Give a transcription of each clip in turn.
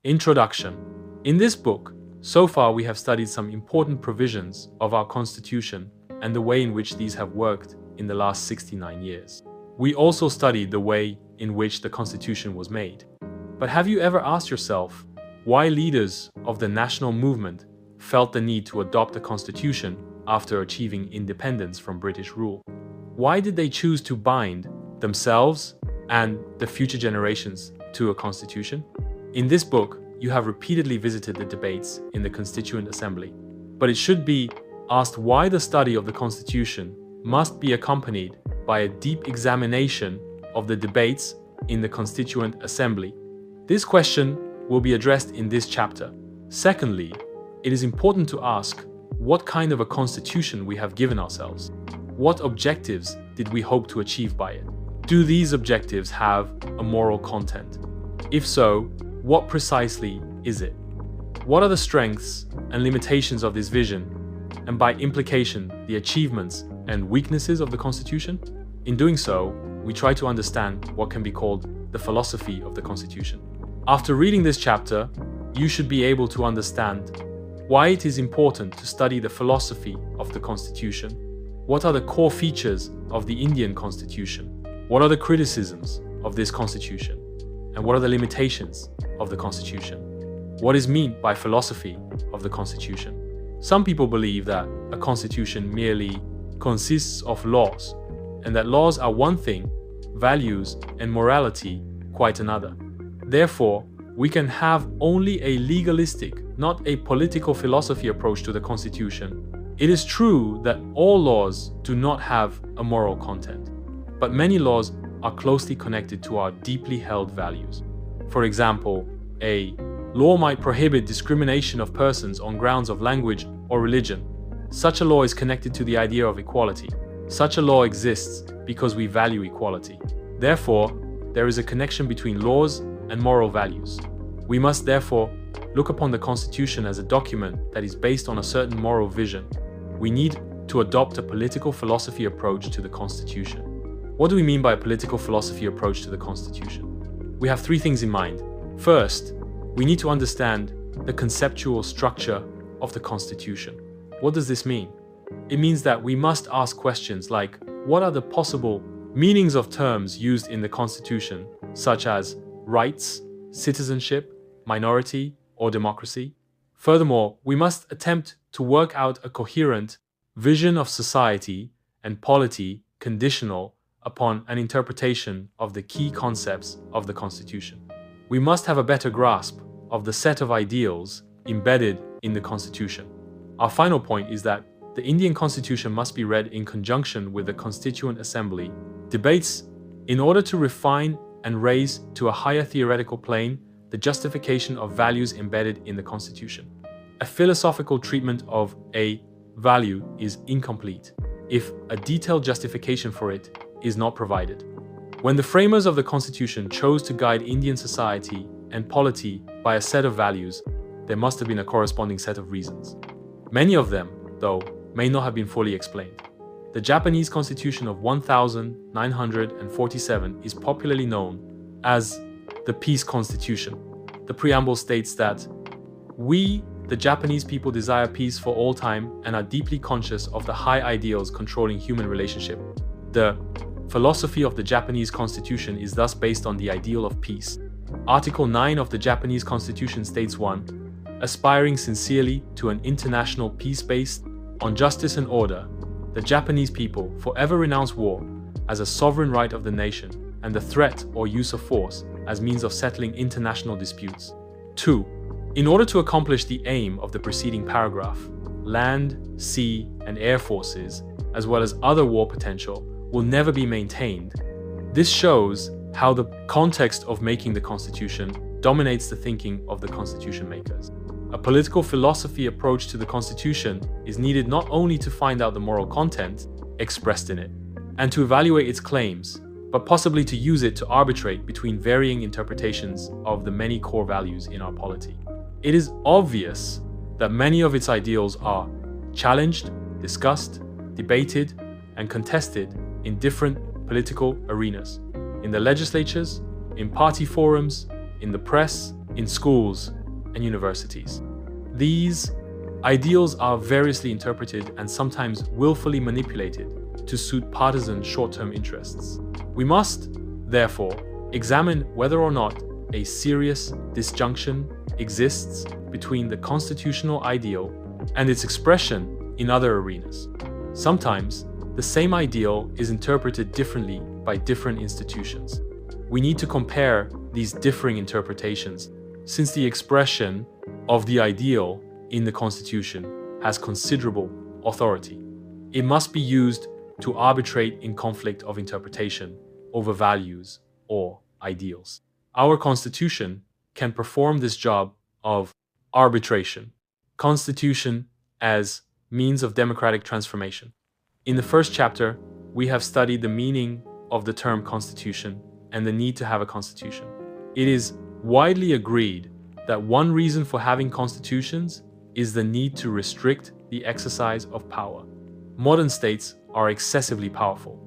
Introduction. In this book, so far we have studied some important provisions of our Constitution and the way in which these have worked in the last 69 years. We also studied the way in which the Constitution was made. But have you ever asked yourself why leaders of the national movement felt the need to adopt a constitution after achieving independence from British rule? Why did they choose to bind themselves and the future generations to a constitution? In this book, you have repeatedly visited the debates in the Constituent Assembly, but it should be asked why the study of the Constitution must be accompanied by a deep examination of the debates in the Constituent Assembly. This question will be addressed in this chapter. Secondly, it is important to ask what kind of a constitution we have given ourselves. What objectives did we hope to achieve by it? Do these objectives have a moral content? If so, what precisely is it? What are the strengths and limitations of this vision, and by implication, the achievements and weaknesses of the Constitution? In doing so, we try to understand what can be called the philosophy of the Constitution. After reading this chapter, you should be able to understand why it is important to study the philosophy of the Constitution. What are the core features of the Indian Constitution? What are the criticisms of this Constitution? And what are the limitations of the Constitution? What is meant by philosophy of the Constitution? Some people believe that a Constitution merely consists of laws, and that laws are one thing, values and morality quite another. Therefore, we can have only a legalistic, not a political philosophy approach to the Constitution. It is true that all laws do not have a moral content, but many laws are closely connected to our deeply held values. For example, a law might prohibit discrimination of persons on grounds of language or religion. Such a law is connected to the idea of equality. Such a law exists because we value equality. Therefore, there is a connection between laws and moral values. We must therefore look upon the Constitution as a document that is based on a certain moral vision. We need to adopt a political philosophy approach to the Constitution. What do we mean by a political philosophy approach to the Constitution? We have three things in mind. First, we need to understand the conceptual structure of the Constitution. What does this mean? It means that we must ask questions like, what are the possible meanings of terms used in the Constitution, such as rights, citizenship, minority, or democracy? Furthermore, we must attempt to work out a coherent vision of society and polity conditional upon an interpretation of the key concepts of the Constitution. We must have a better grasp of the set of ideals embedded in the Constitution. Our final point is that the Indian Constitution must be read in conjunction with the Constituent Assembly debates in order to refine and raise to a higher theoretical plane the justification of values embedded in the Constitution. A philosophical treatment of a value is incomplete if a detailed justification for it is not provided. When the framers of the Constitution chose to guide Indian society and polity by a set of values, there must have been a corresponding set of reasons. Many of them, though, may not have been fully explained. The Japanese Constitution of 1947 is popularly known as the Peace Constitution. The preamble states that we, the Japanese people, desire peace for all time and are deeply conscious of the high ideals controlling human relationship. The philosophy of the Japanese Constitution is thus based on the ideal of peace. Article 9 of the Japanese Constitution states 1. Aspiring sincerely to an international peace based on justice and order, the Japanese people forever renounce war as a sovereign right of the nation and the threat or use of force as means of settling international disputes. 2. In order to accomplish the aim of the preceding paragraph, land, sea, and air forces, as well as other war potential, will never be maintained. This shows how the context of making the Constitution dominates the thinking of the Constitution makers. A political philosophy approach to the Constitution is needed not only to find out the moral content expressed in it, and to evaluate its claims, but possibly to use it to arbitrate between varying interpretations of the many core values in our polity. It is obvious that many of its ideals are challenged, discussed, debated, and contested in different political arenas, in the legislatures, in party forums, in the press, in schools and universities. These ideals are variously interpreted and sometimes willfully manipulated to suit partisan short-term interests. We must, therefore, examine whether or not a serious disjunction exists between the constitutional ideal and its expression in other arenas. Sometimes, the same ideal is interpreted differently by different institutions. We need to compare these differing interpretations, since the expression of the ideal in the Constitution has considerable authority. It must be used to arbitrate in conflict of interpretation over values or ideals. Our Constitution can perform this job of arbitration. Constitution as means of democratic transformation. In the first chapter, we have studied the meaning of the term constitution and the need to have a constitution. It is widely agreed that one reason for having constitutions is the need to restrict the exercise of power. Modern states are excessively powerful.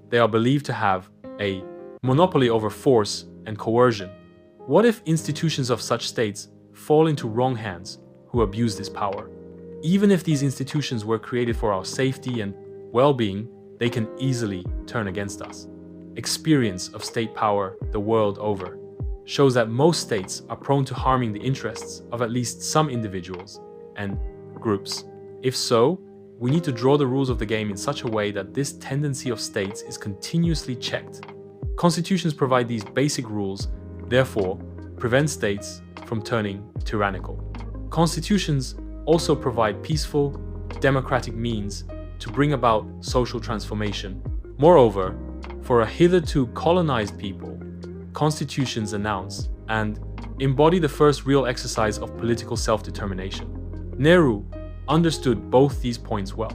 They are believed to have a monopoly over force and coercion. What if institutions of such states fall into wrong hands who abuse this power? Even if these institutions were created for our safety and well-being, they can easily turn against us. Experience of state power the world over shows that most states are prone to harming the interests of at least some individuals and groups. If so, we need to draw the rules of the game in such a way that this tendency of states is continuously checked. Constitutions provide these basic rules, therefore, prevent states from turning tyrannical. Constitutions also provide peaceful, democratic means to bring about social transformation. Moreover, for a hitherto colonized people, constitutions announce and embody the first real exercise of political self-determination. Nehru understood both these points well.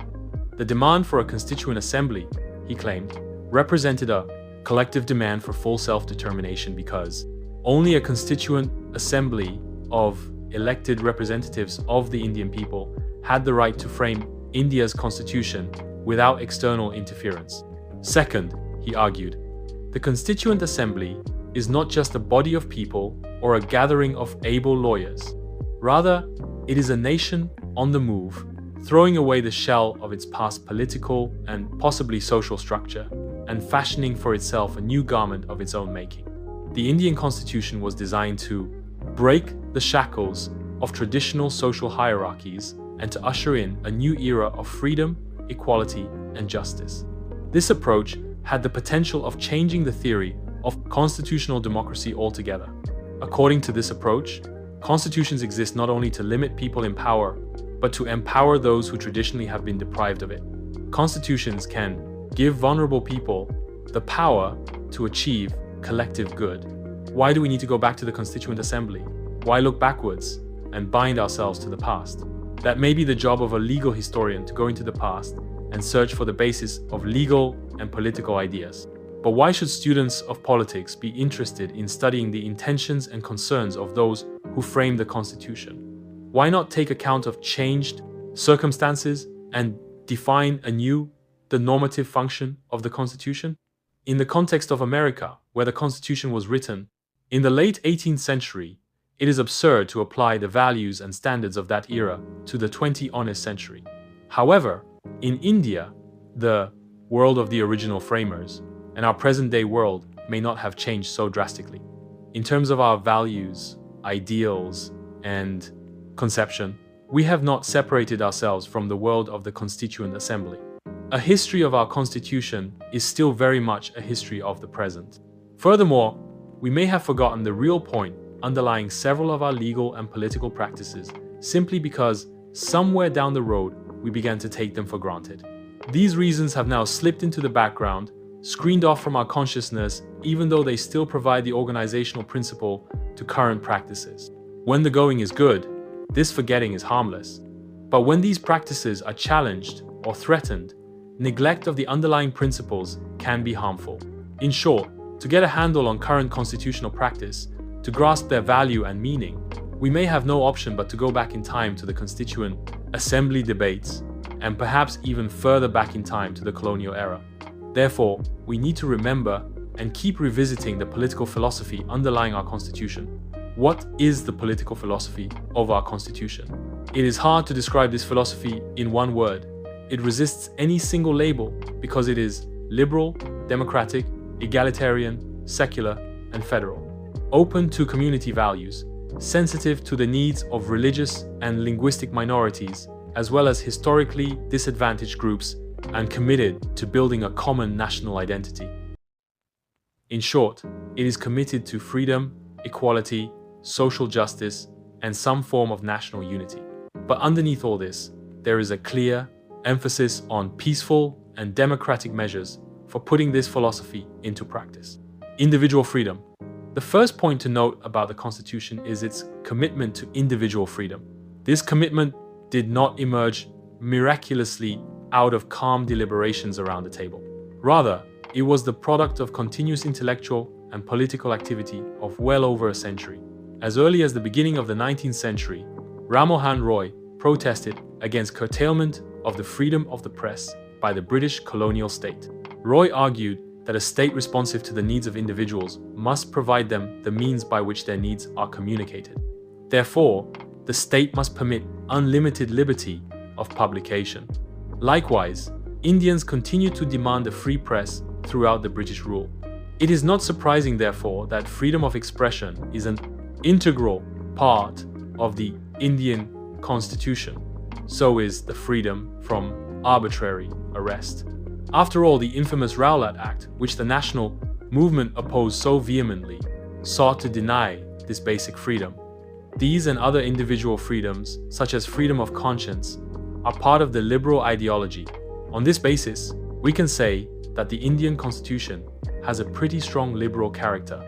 The demand for a constituent assembly, he claimed, represented a collective demand for full self-determination because only a constituent assembly of elected representatives of the Indian people had the right to frame India's constitution without external interference. Second, he argued, the Constituent Assembly is not just a body of people or a gathering of able lawyers. Rather, it is a nation on the move, throwing away the shell of its past political and possibly social structure, and fashioning for itself a new garment of its own making. The Indian Constitution was designed to break the shackles of traditional social hierarchies and to usher in a new era of freedom, equality, and justice. This approach had the potential of changing the theory of constitutional democracy altogether. According to this approach, constitutions exist not only to limit people in power, but to empower those who traditionally have been deprived of it. Constitutions can give vulnerable people the power to achieve collective good. Why do we need to go back to the Constituent Assembly? Why look backwards and bind ourselves to the past? That may be the job of a legal historian to go into the past and search for the basis of legal and political ideas. But why should students of politics be interested in studying the intentions and concerns of those who framed the Constitution? Why not take account of changed circumstances and define anew the normative function of the Constitution? In the context of America, where the Constitution was written, in the late 18th century, it is absurd to apply the values and standards of that era to the 20th century. However, in India, the world of the original framers, and our present-day world may not have changed so drastically. In terms of our values, ideals, and conception, we have not separated ourselves from the world of the Constituent Assembly. A history of our Constitution is still very much a history of the present. Furthermore, we may have forgotten the real point underlying several of our legal and political practices simply because somewhere down the road we began to take them for granted. These reasons have now slipped into the background, screened off from our consciousness, even though they still provide the organizational principle to current practices. When the going is good, this forgetting is harmless. But when these practices are challenged or threatened, neglect of the underlying principles can be harmful. In short, to get a handle on current constitutional practice, to grasp their value and meaning, we may have no option but to go back in time to the Constituent Assembly debates, and perhaps even further back in time to the colonial era. Therefore, we need to remember and keep revisiting the political philosophy underlying our Constitution. What is the political philosophy of our Constitution? It is hard to describe this philosophy in one word. It resists any single label because it is liberal, democratic, egalitarian, secular, and federal. Open to community values, sensitive to the needs of religious and linguistic minorities, as well as historically disadvantaged groups, and committed to building a common national identity. In short, it is committed to freedom, equality, social justice, and some form of national unity. But underneath all this, there is a clear emphasis on peaceful and democratic measures for putting this philosophy into practice. Individual freedom. The first point to note about the Constitution is its commitment to individual freedom. This commitment did not emerge miraculously out of calm deliberations around the table. Rather, it was the product of continuous intellectual and political activity of well over a century. As early as the beginning of the 19th century, Ram Mohan Roy protested against curtailment of the freedom of the press by the British colonial state. Roy argued that a state responsive to the needs of individuals must provide them the means by which their needs are communicated. Therefore, the state must permit unlimited liberty of publication. Likewise, Indians continued to demand a free press throughout the British rule. It is not surprising, therefore, that freedom of expression is an integral part of the Indian Constitution. So is the freedom from arbitrary arrest. After all, the infamous Rowlatt Act, which the national movement opposed so vehemently, sought to deny this basic freedom. These and other individual freedoms, such as freedom of conscience, are part of the liberal ideology. On this basis, we can say that the Indian Constitution has a pretty strong liberal character.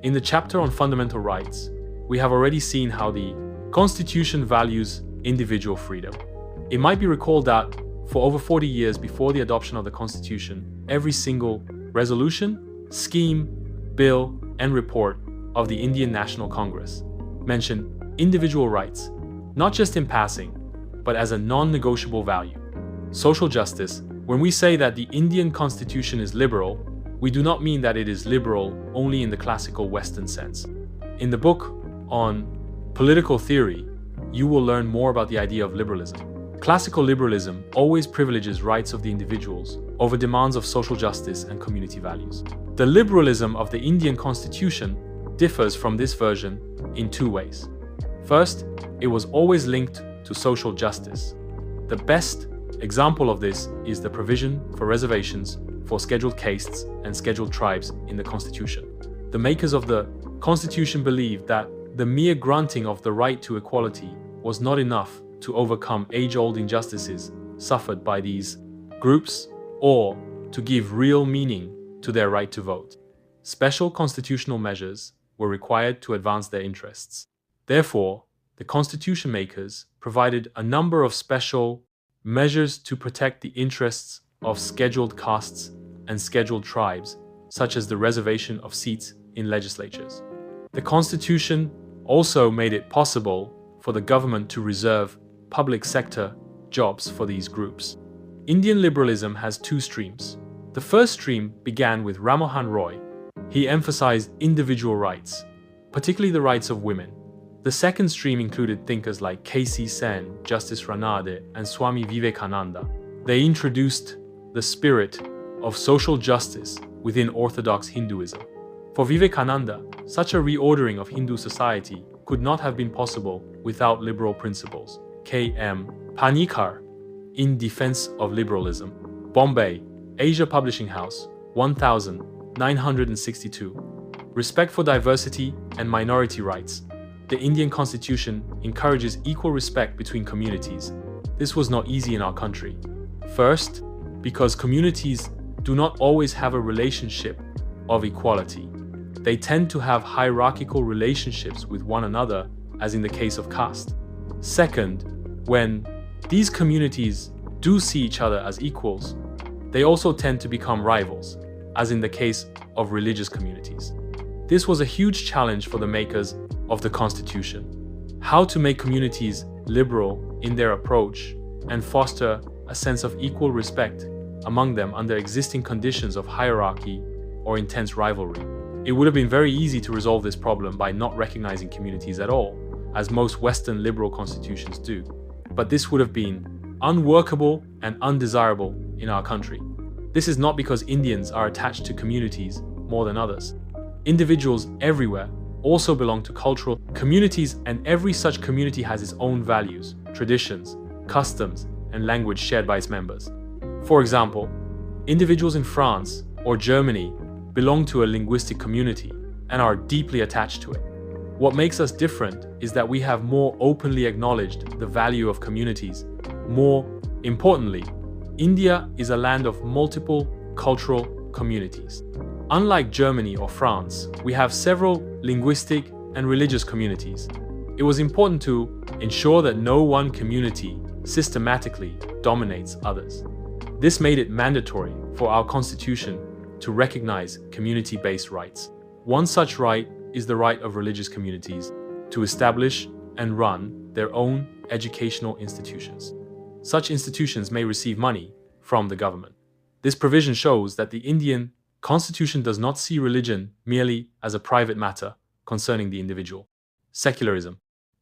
In the chapter on fundamental rights, we have already seen how the Constitution values individual freedom. It might be recalled that for over 40 years before the adoption of the Constitution, every single resolution, scheme, bill, and report of the Indian National Congress mentioned individual rights, not just in passing, but as a non-negotiable value. Social justice. When we say that the Indian Constitution is liberal, we do not mean that it is liberal only in the classical Western sense. In the book on political theory, you will learn more about the idea of liberalism. Classical liberalism always privileges rights of the individuals over demands of social justice and community values. The liberalism of the Indian Constitution differs from this version in two ways. First, it was always linked to social justice. The best example of this is the provision for reservations for scheduled castes and scheduled tribes in the Constitution. The makers of the Constitution believed that the mere granting of the right to equality was not enough to overcome age-old injustices suffered by these groups or to give real meaning to their right to vote. Special constitutional measures were required to advance their interests. Therefore, the Constitution makers provided a number of special measures to protect the interests of scheduled castes and scheduled tribes, such as the reservation of seats in legislatures. The Constitution also made it possible for the government to reserve public sector jobs for these groups. Indian liberalism has two streams. The first stream began with Ram Mohan Roy. He emphasized individual rights, particularly the rights of women. The second stream included thinkers like K.C. Sen, Justice Ranade, and Swami Vivekananda. They introduced the spirit of social justice within Orthodox Hinduism. For Vivekananda, such a reordering of Hindu society could not have been possible without liberal principles. K.M. Panikar, In Defense of Liberalism. Bombay, Asia Publishing House, 1962. Respect for diversity and minority rights. The Indian Constitution encourages equal respect between communities. This was not easy in our country. First, because communities do not always have a relationship of equality. They tend to have hierarchical relationships with one another, as in the case of caste. Second, when these communities do see each other as equals, they also tend to become rivals, as in the case of religious communities. This was a huge challenge for the makers of the Constitution. How to make communities liberal in their approach and foster a sense of equal respect among them under existing conditions of hierarchy or intense rivalry. It would have been very easy to resolve this problem by not recognizing communities at all, as most Western liberal constitutions do. But this would have been unworkable and undesirable in our country. This is not because Indians are attached to communities more than others. Individuals everywhere also belong to cultural communities, and every such community has its own values, traditions, customs, and language shared by its members. For example, individuals in France or Germany belong to a linguistic community and are deeply attached to it. What makes us different is that we have more openly acknowledged the value of communities. More importantly, India is a land of multiple cultural communities. Unlike Germany or France, we have several linguistic and religious communities. It was important to ensure that no one community systematically dominates others. This made it mandatory for our constitution to recognize community-based rights. One such right is the right of religious communities to establish and run their own educational institutions. Such institutions may receive money from the government. This provision shows that the Indian Constitution does not see religion merely as a private matter concerning the individual. Secularism.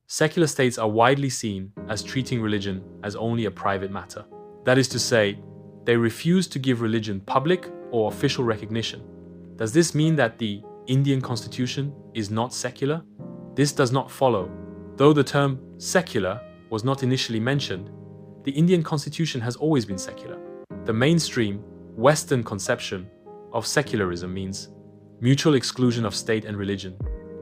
Secular states are widely seen as treating religion as only a private matter. That is to say, they refuse to give religion public or official recognition. Does this mean that the Indian Constitution is not secular? This does not follow. Though the term secular was not initially mentioned, the Indian Constitution has always been secular. The mainstream Western conception of secularism means mutual exclusion of state and religion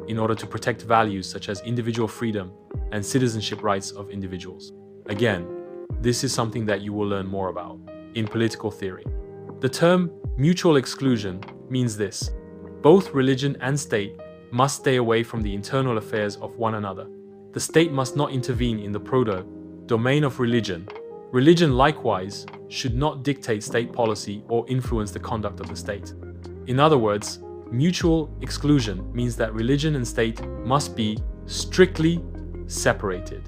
in order to protect values such as individual freedom and citizenship rights of individuals. Again, this is something that you will learn more about in political theory. The term mutual exclusion means this: both religion and state must stay away from the internal affairs of one another. The state must not intervene in the domain of religion. Religion likewise should not dictate state policy or influence the conduct of the state. In other words, mutual exclusion means that religion and state must be strictly separated.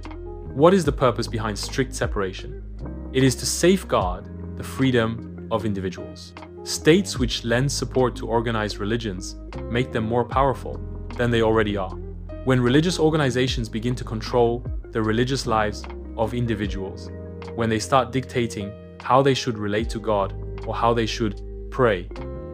What is the purpose behind strict separation? It is to safeguard the freedom of individuals. States which lend support to organized religions make them more powerful than they already are. When religious organizations begin to control the religious lives of individuals, when they start dictating how they should relate to God or how they should pray,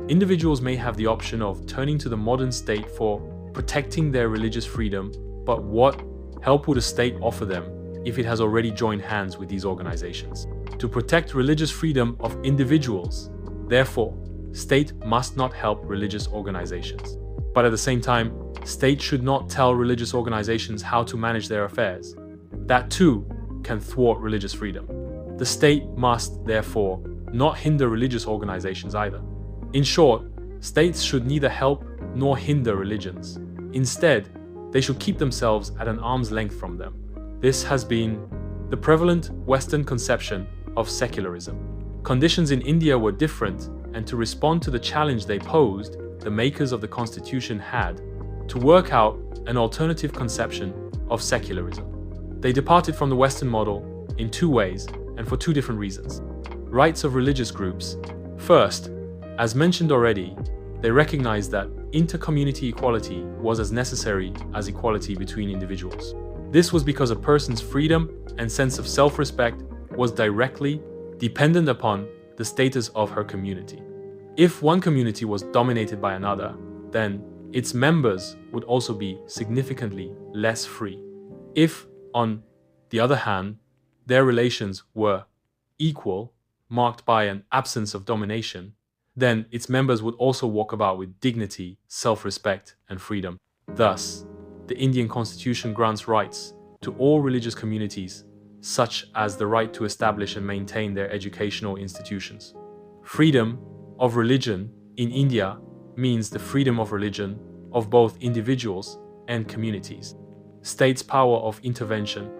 individuals may have the option of turning to the modern state for protecting their religious freedom. But what help would a state offer them if it has already joined hands with these organizations to protect religious freedom of individuals? Therefore, state must not help religious organizations. But at the same time, state should not tell religious organizations how to manage their affairs. That too can thwart religious freedom. The state must, therefore, not hinder religious organizations either. In short, states should neither help nor hinder religions. Instead, they should keep themselves at an arm's length from them. This has been the prevalent Western conception of secularism. Conditions in India were different, and to respond to the challenge they posed, the makers of the constitution had to work out an alternative conception of secularism. They departed from the Western model in two ways and for two different reasons. Rights of religious groups. First, as mentioned already, they recognized that inter-community equality was as necessary as equality between individuals. This was because a person's freedom and sense of self-respect was directly dependent upon the status of her community. If one community was dominated by another, then its members would also be significantly less free. If, on the other hand, their relations were equal, marked by an absence of domination, then its members would also walk about with dignity, self-respect, and freedom. Thus, the Indian Constitution grants rights to all religious communities, such as the right to establish and maintain their educational institutions. Freedom of religion in India means the freedom of religion of both individuals and communities. State's power of intervention.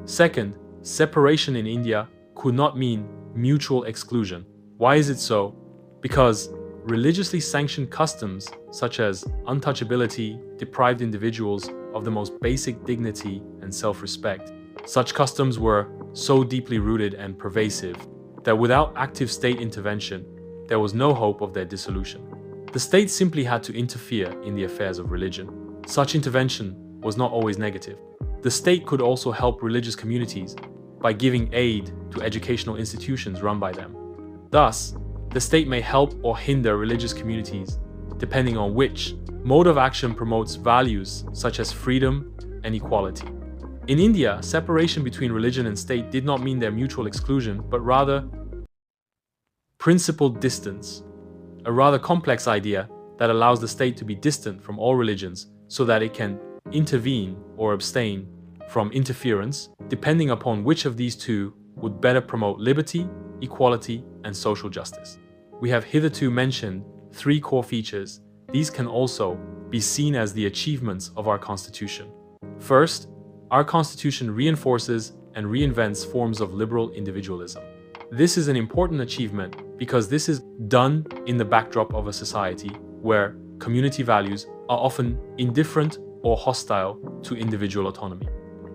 Second, separation in India could not mean mutual exclusion. Why is it so? Because religiously sanctioned customs such as untouchability deprived individuals of the most basic dignity and self-respect. Such customs were so deeply rooted and pervasive that without active state intervention, there was no hope of their dissolution. The state simply had to interfere in the affairs of religion. Such intervention was not always negative. The state could also help religious communities by giving aid to educational institutions run by them. Thus, the state may help or hinder religious communities depending on which mode of action promotes values such as freedom and equality. In India, separation between religion and state did not mean their mutual exclusion, but rather principled distance, a rather complex idea that allows the state to be distant from all religions so that it can intervene or abstain from interference, depending upon which of these two would better promote liberty, equality, and social justice. We have hitherto mentioned 3 core features. These can also be seen as the achievements of our Constitution. First, our Constitution reinforces and reinvents forms of liberal individualism. This is an important achievement because this is done in the backdrop of a society where community values are often indifferent or hostile to individual autonomy.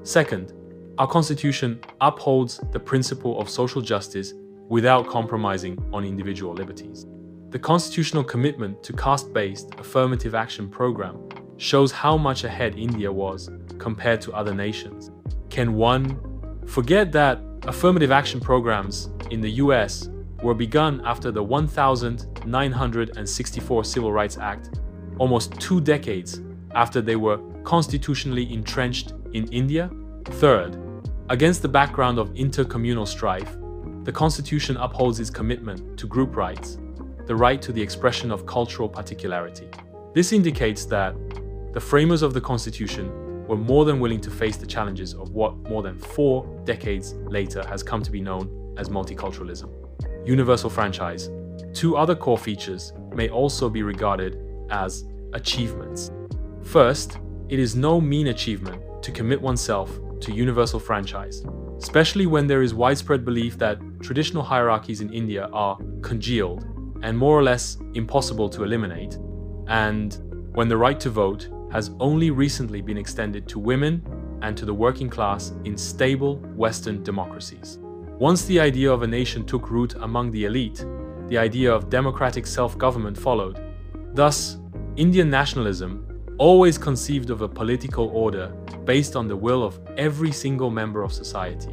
Second, our Constitution upholds the principle of social justice without compromising on individual liberties. The constitutional commitment to caste-based affirmative action program shows how much ahead India was compared to other nations. Can one forget that affirmative action programs in the US were begun after the 1964 Civil Rights Act, almost 2 decades after they were constitutionally entrenched in India? Third, against the background of intercommunal strife, the Constitution upholds its commitment to group rights, the right to the expression of cultural particularity. This indicates that the framers of the Constitution were more than willing to face the challenges of what more than 4 decades later has come to be known as multiculturalism. Universal franchise. 2 other core features may also be regarded as achievements. First, it is no mean achievement to commit oneself to universal franchise, especially when there is widespread belief that traditional hierarchies in India are congealed and more or less impossible to eliminate, and when the right to vote has only recently been extended to women and to the working class in stable Western democracies. Once the idea of a nation took root among the elite, the idea of democratic self-government followed. Thus, Indian nationalism always conceived of a political order based on the will of every single member of society.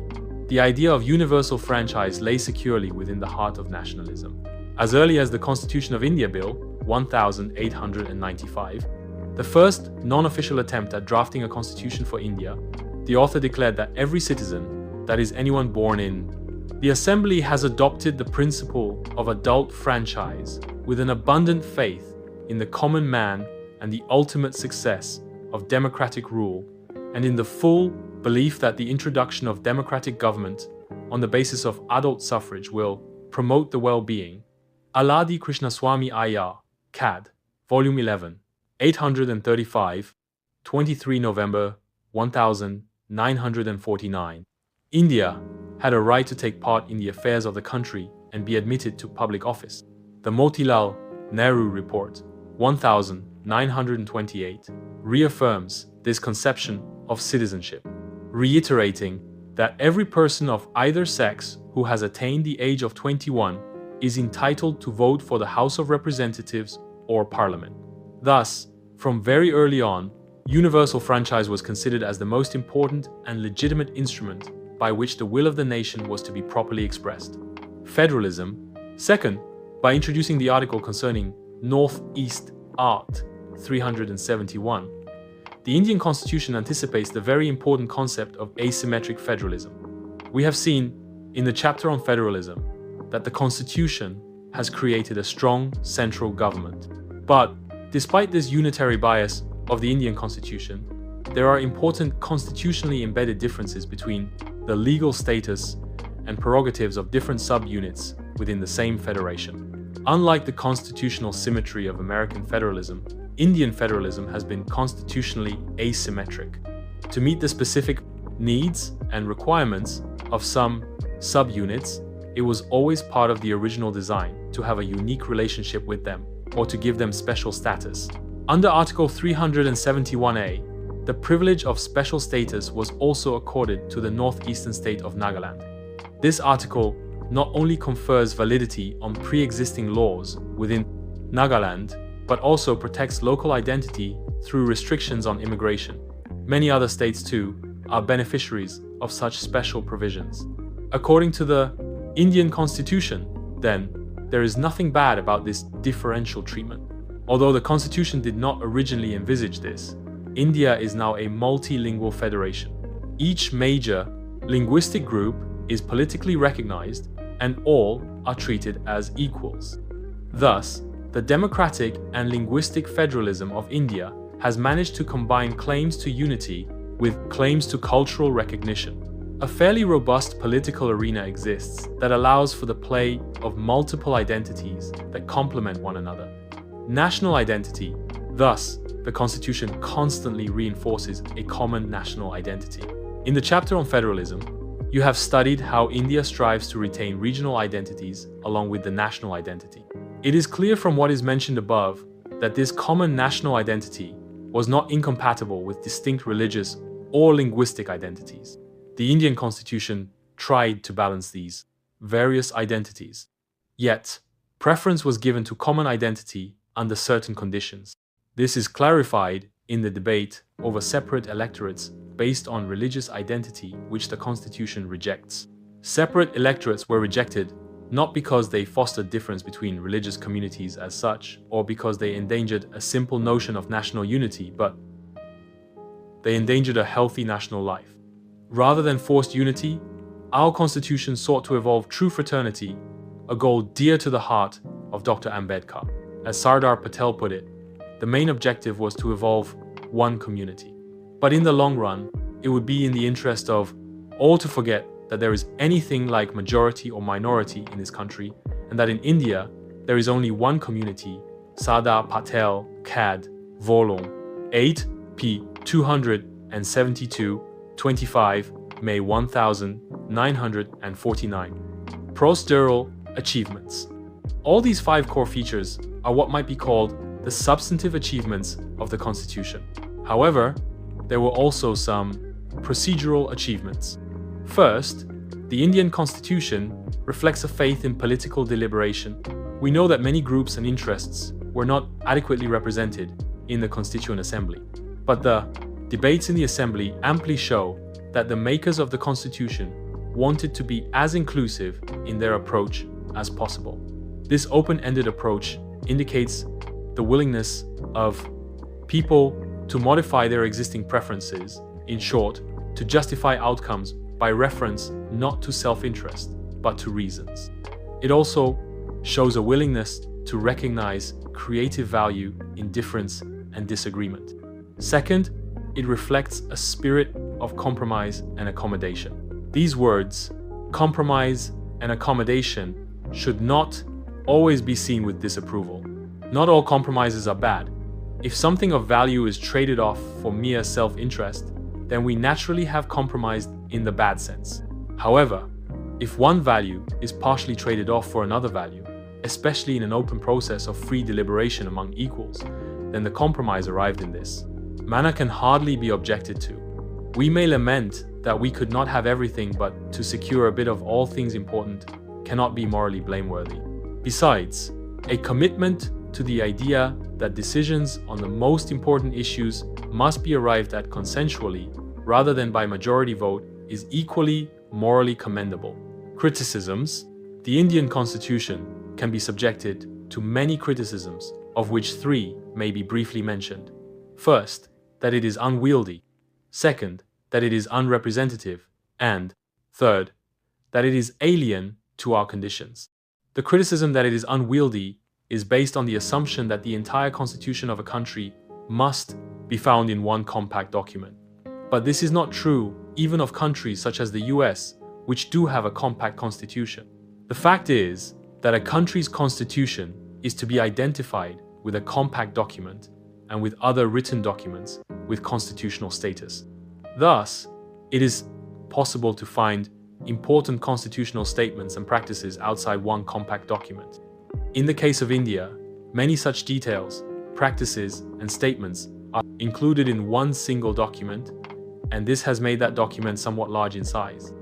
The idea of universal franchise lay securely within the heart of nationalism. As early as the Constitution of India Bill 1895, the first non-official attempt at drafting a constitution for India, the author declared that every citizen, that is anyone born in the Assembly, has adopted the principle of adult franchise with an abundant faith in the common man and the ultimate success of democratic rule, and in the full belief that the introduction of democratic government on the basis of adult suffrage will promote the well-being. Aladi Krishnaswamy Iyer, CAD, Volume 11, 835, 23 November 1949. India had a right to take part in the affairs of the country and be admitted to public office. The Motilal Nehru Report 1928 reaffirms this conception of citizenship, reiterating that every person of either sex who has attained the age of 21 is entitled to vote for the House of Representatives or Parliament. Thus, from very early on, universal franchise was considered as the most important and legitimate instrument by which the will of the nation was to be properly expressed. Federalism. Second, by introducing the article concerning North-East Art 371, the Indian Constitution anticipates the very important concept of asymmetric federalism. We have seen in the chapter on federalism that the Constitution has created a strong central government. But despite this unitary bias of the Indian Constitution, there are important constitutionally embedded differences between the legal status and prerogatives of different subunits within the same federation. Unlike the constitutional symmetry of American federalism, Indian federalism has been constitutionally asymmetric. To meet the specific needs and requirements of some subunits, it was always part of the original design to have a unique relationship with them or to give them special status. Under Article 371A, the privilege of special status was also accorded to the northeastern state of Nagaland. This article not only confers validity on pre-existing laws within Nagaland, but also protects local identity through restrictions on immigration. Many other states, too, are beneficiaries of such special provisions. According to the Indian Constitution, then, there is nothing bad about this differential treatment. Although the Constitution did not originally envisage this, India is now a multilingual federation. Each major linguistic group is politically recognized, and all are treated as equals. Thus, the democratic and linguistic federalism of India has managed to combine claims to unity with claims to cultural recognition. A fairly robust political arena exists that allows for the play of multiple identities that complement one another. National identity, thus, the Constitution constantly reinforces a common national identity. In the chapter on federalism, you have studied how India strives to retain regional identities along with the national identity. It is clear from what is mentioned above that this common national identity was not incompatible with distinct religious or linguistic identities. The Indian Constitution tried to balance these various identities. Yet, preference was given to common identity under certain conditions. This is clarified in the debate over separate electorates based on religious identity, which the Constitution rejects. Separate electorates were rejected not because they fostered difference between religious communities as such, or because they endangered a simple notion of national unity, but they endangered a healthy national life. Rather than forced unity, our Constitution sought to evolve true fraternity, a goal dear to the heart of Dr. Ambedkar. As Sardar Patel put it, the main objective was to evolve one community. But in the long run, it would be in the interest of all to forget that there is anything like majority or minority in this country, and that in India, there is only one community, Sardar Patel Cad Volong, 8 p. 272, 25 May 1949. Procedural achievements. All these 5 core features are what might be called the substantive achievements of the Constitution. However, there were also some procedural achievements. First, the Indian Constitution reflects a faith in political deliberation. We know that many groups and interests were not adequately represented in the Constituent Assembly, but the debates in the Assembly amply show that the makers of the Constitution wanted to be as inclusive in their approach as possible. This open-ended approach indicates the willingness of people to modify their existing preferences, in short, to justify outcomes by reference not to self-interest, but to reasons. It also shows a willingness to recognize creative value in difference and disagreement. Second, it reflects a spirit of compromise and accommodation. These words, compromise and accommodation, should not always be seen with disapproval. Not all compromises are bad. If something of value is traded off for mere self-interest, then we naturally have compromised in the bad sense. However, if one value is partially traded off for another value, especially in an open process of free deliberation among equals, then the compromise arrived in this manner can hardly be objected to. We may lament that we could not have everything, but to secure a bit of all things important cannot be morally blameworthy. Besides, a commitment to the idea that decisions on the most important issues must be arrived at consensually rather than by majority vote is equally morally commendable. Criticisms. The Indian Constitution can be subjected to many criticisms, of which 3 may be briefly mentioned. First, that it is unwieldy. Second, that it is unrepresentative. And third, that it is alien to our conditions. The criticism that it is unwieldy is based on the assumption that the entire constitution of a country must be found in one compact document. But this is not true even of countries such as the US, which do have a compact constitution. The fact is that a country's constitution is to be identified with a compact document and with other written documents with constitutional status. Thus, it is possible to find important constitutional statements and practices outside one compact document. In the case of India, many such details, practices, and statements are included in one single document, and this has made that document somewhat large in size.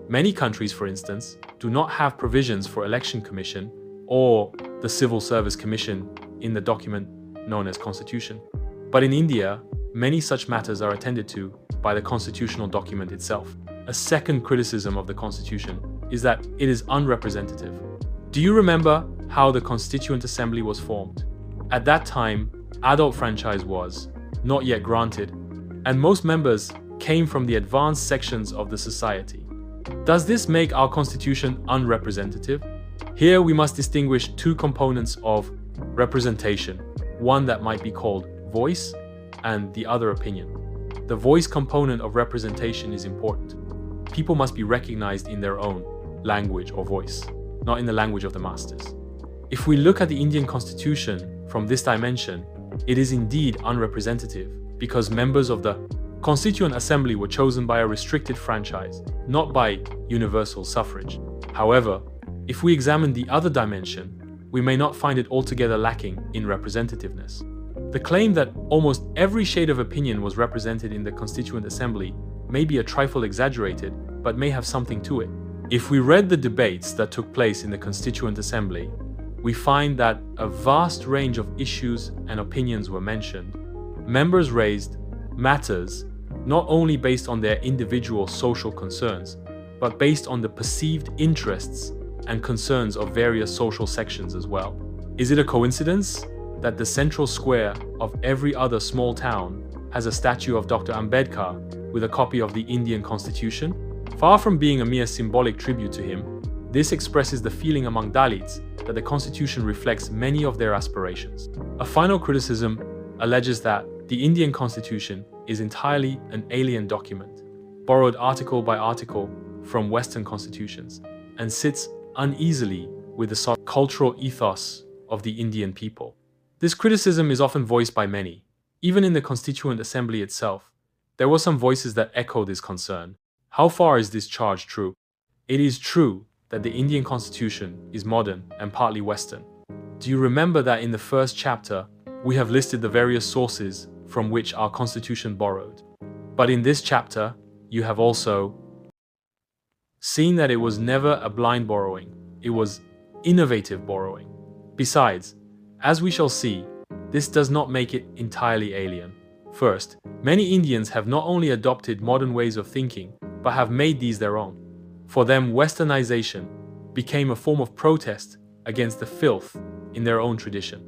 Many countries, for instance, do not have provisions for election commission or the civil service commission in the document known as constitution. But in India, many such matters are attended to by the constitutional document itself. A second criticism of the constitution is that it is unrepresentative. Do you remember how the Constituent Assembly was formed? At that time, adult franchise was not yet granted, and most members came from the advanced sections of the society. Does this make our constitution unrepresentative? Here we must distinguish two components of representation, one that might be called voice and the other opinion. The voice component of representation is important. People must be recognized in their own language or voice, not in the language of the masters. If we look at the Indian constitution from this dimension, it is indeed unrepresentative because members of the Constituent Assembly were chosen by a restricted franchise, not by universal suffrage. However, if we examine the other dimension, we may not find it altogether lacking in representativeness. The claim that almost every shade of opinion was represented in the Constituent Assembly may be a trifle exaggerated, but may have something to it. If we read the debates that took place in the Constituent Assembly, we find that a vast range of issues and opinions were mentioned. Members raised matters not only based on their individual social concerns, but based on the perceived interests and concerns of various social sections as well. Is it a coincidence that the central square of every other small town has a statue of Dr. Ambedkar with a copy of the Indian Constitution? Far from being a mere symbolic tribute to him, this expresses the feeling among Dalits that the Constitution reflects many of their aspirations. A final criticism alleges that the Indian Constitution is entirely an alien document, borrowed article by article from Western constitutions, and sits uneasily with the cultural ethos of the Indian people. This criticism is often voiced by many. Even in the Constituent Assembly itself, there were some voices that echo this concern. How far is this charge true? It is true that the Indian Constitution is modern and partly Western. Do you remember that in the first chapter, we have listed the various sources from which our Constitution borrowed? But in this chapter, you have also seen that it was never a blind borrowing, it was innovative borrowing. Besides, as we shall see, this does not make it entirely alien. First, many Indians have not only adopted modern ways of thinking, but have made these their own. For them, Westernization became a form of protest against the filth in their own tradition.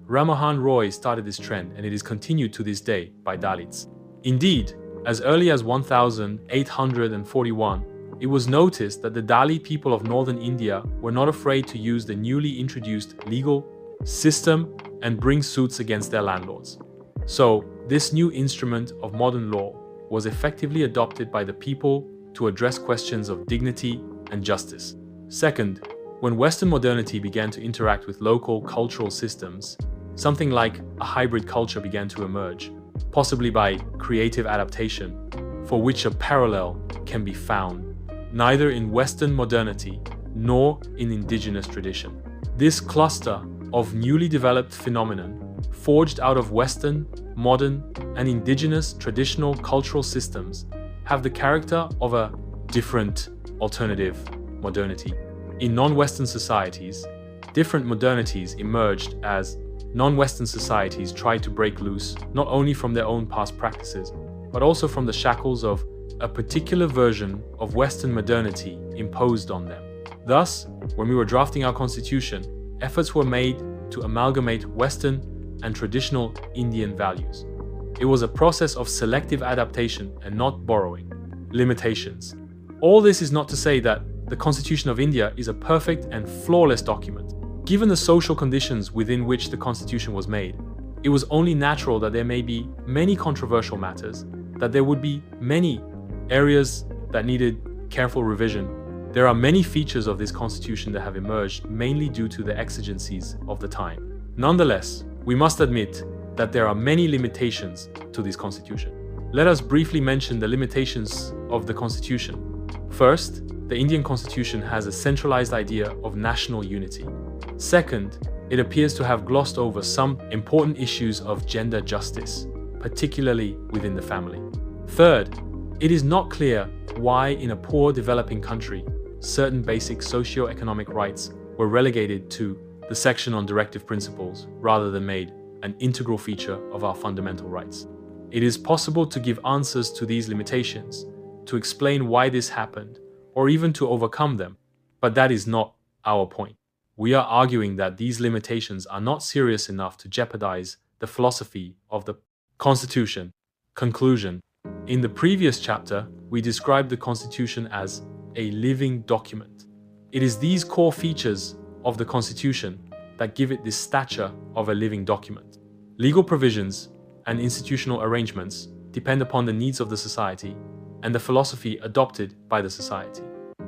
Rammohan Roy started this trend, and it is continued to this day by Dalits. Indeed, as early as 1841, it was noticed that the Dalit people of northern India were not afraid to use the newly introduced legal system and bring suits against their landlords. So, this new instrument of modern law was effectively adopted by the people to address questions of dignity and justice. Second, when Western modernity began to interact with local cultural systems, something like a hybrid culture began to emerge, possibly by creative adaptation, for which a parallel can be found neither in Western modernity nor in indigenous tradition. This cluster of newly developed phenomenon, forged out of Western, modern, and indigenous traditional cultural systems, have the character of a different alternative modernity. In non-Western societies, different modernities emerged as non-Western societies tried to break loose not only from their own past practices, but also from the shackles of a particular version of Western modernity imposed on them. Thus, when we were drafting our constitution, efforts were made to amalgamate Western and traditional Indian values. It was a process of selective adaptation and not borrowing. Limitations. All this is not to say that the Constitution of India is a perfect and flawless document. Given the social conditions within which the Constitution was made, it was only natural that there may be many controversial matters, that there would be many areas that needed careful revision. There are many features of this constitution that have emerged mainly due to the exigencies of the time. Nonetheless, we must admit that there are many limitations to this constitution. Let us briefly mention the limitations of the constitution. First, the Indian constitution has a centralized idea of national unity. Second, it appears to have glossed over some important issues of gender justice, particularly within the family. Third, it is not clear why in a poor developing country, certain basic socio-economic rights were relegated to the section on directive principles rather than made an integral feature of our fundamental rights. It is possible to give answers to these limitations, to explain why this happened, or even to overcome them, but that is not our point. We are arguing that these limitations are not serious enough to jeopardize the philosophy of the Constitution. Conclusion. In the previous chapter, we described the Constitution as a living document. It is these core features of the Constitution that give it the stature of a living document. Legal provisions and institutional arrangements depend upon the needs of the society and the philosophy adopted by the society.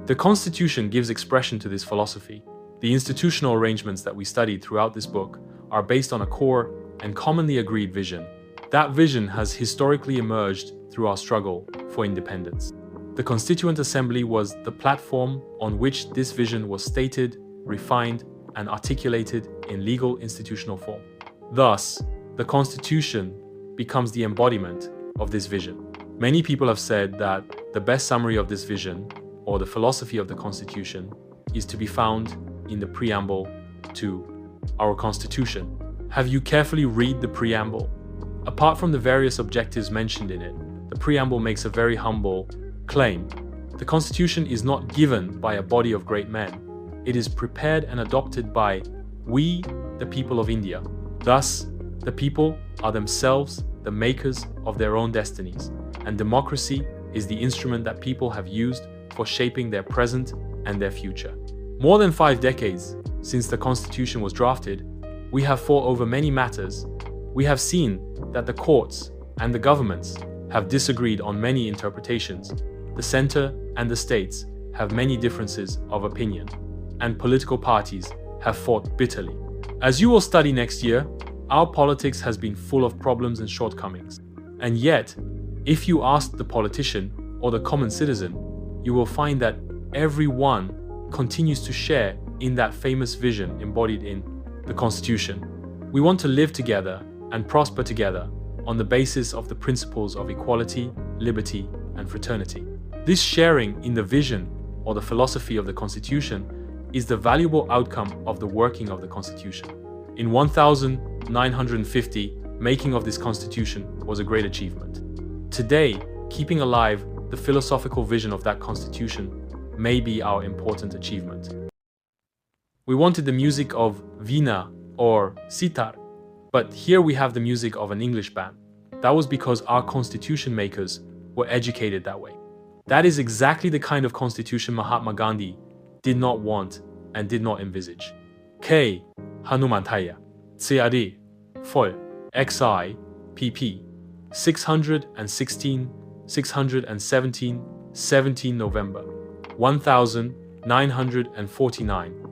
The Constitution gives expression to this philosophy. The institutional arrangements that we studied throughout this book are based on a core and commonly agreed vision. That vision has historically emerged through our struggle for independence. The Constituent Assembly was the platform on which this vision was stated, refined, and articulated in legal institutional form. Thus, the Constitution becomes the embodiment of this vision. Many people have said that the best summary of this vision, or the philosophy of the Constitution, is to be found in the preamble to our Constitution. Have you carefully read the preamble? Apart from the various objectives mentioned in it, the preamble makes a very humble claim. The Constitution is not given by a body of great men. It is prepared and adopted by we, the people of India. Thus, the people are themselves the makers of their own destinies, and democracy is the instrument that people have used for shaping their present and their future. More than 5 decades since the Constitution was drafted, we have fought over many matters. We have seen that the courts and the governments have disagreed on many interpretations. The center and the states have many differences of opinion, and political parties have fought bitterly. As you will study next year, our politics has been full of problems and shortcomings. And yet, if you ask the politician or the common citizen, you will find that everyone continues to share in that famous vision embodied in the Constitution. We want to live together and prosper together on the basis of the principles of equality, liberty, and fraternity. This sharing in the vision or the philosophy of the Constitution is the valuable outcome of the working of the Constitution. In 1950, making of this Constitution was a great achievement. Today, keeping alive the philosophical vision of that Constitution may be our important achievement. We wanted the music of Veena or sitar, but here we have the music of an English band. That was because our Constitution makers were educated that way. That is exactly the kind of Constitution Mahatma Gandhi did not want and did not envisage. K. Hanumantaya, CAD, Vol. XI, pp. 616, 617, 17 November, 1949.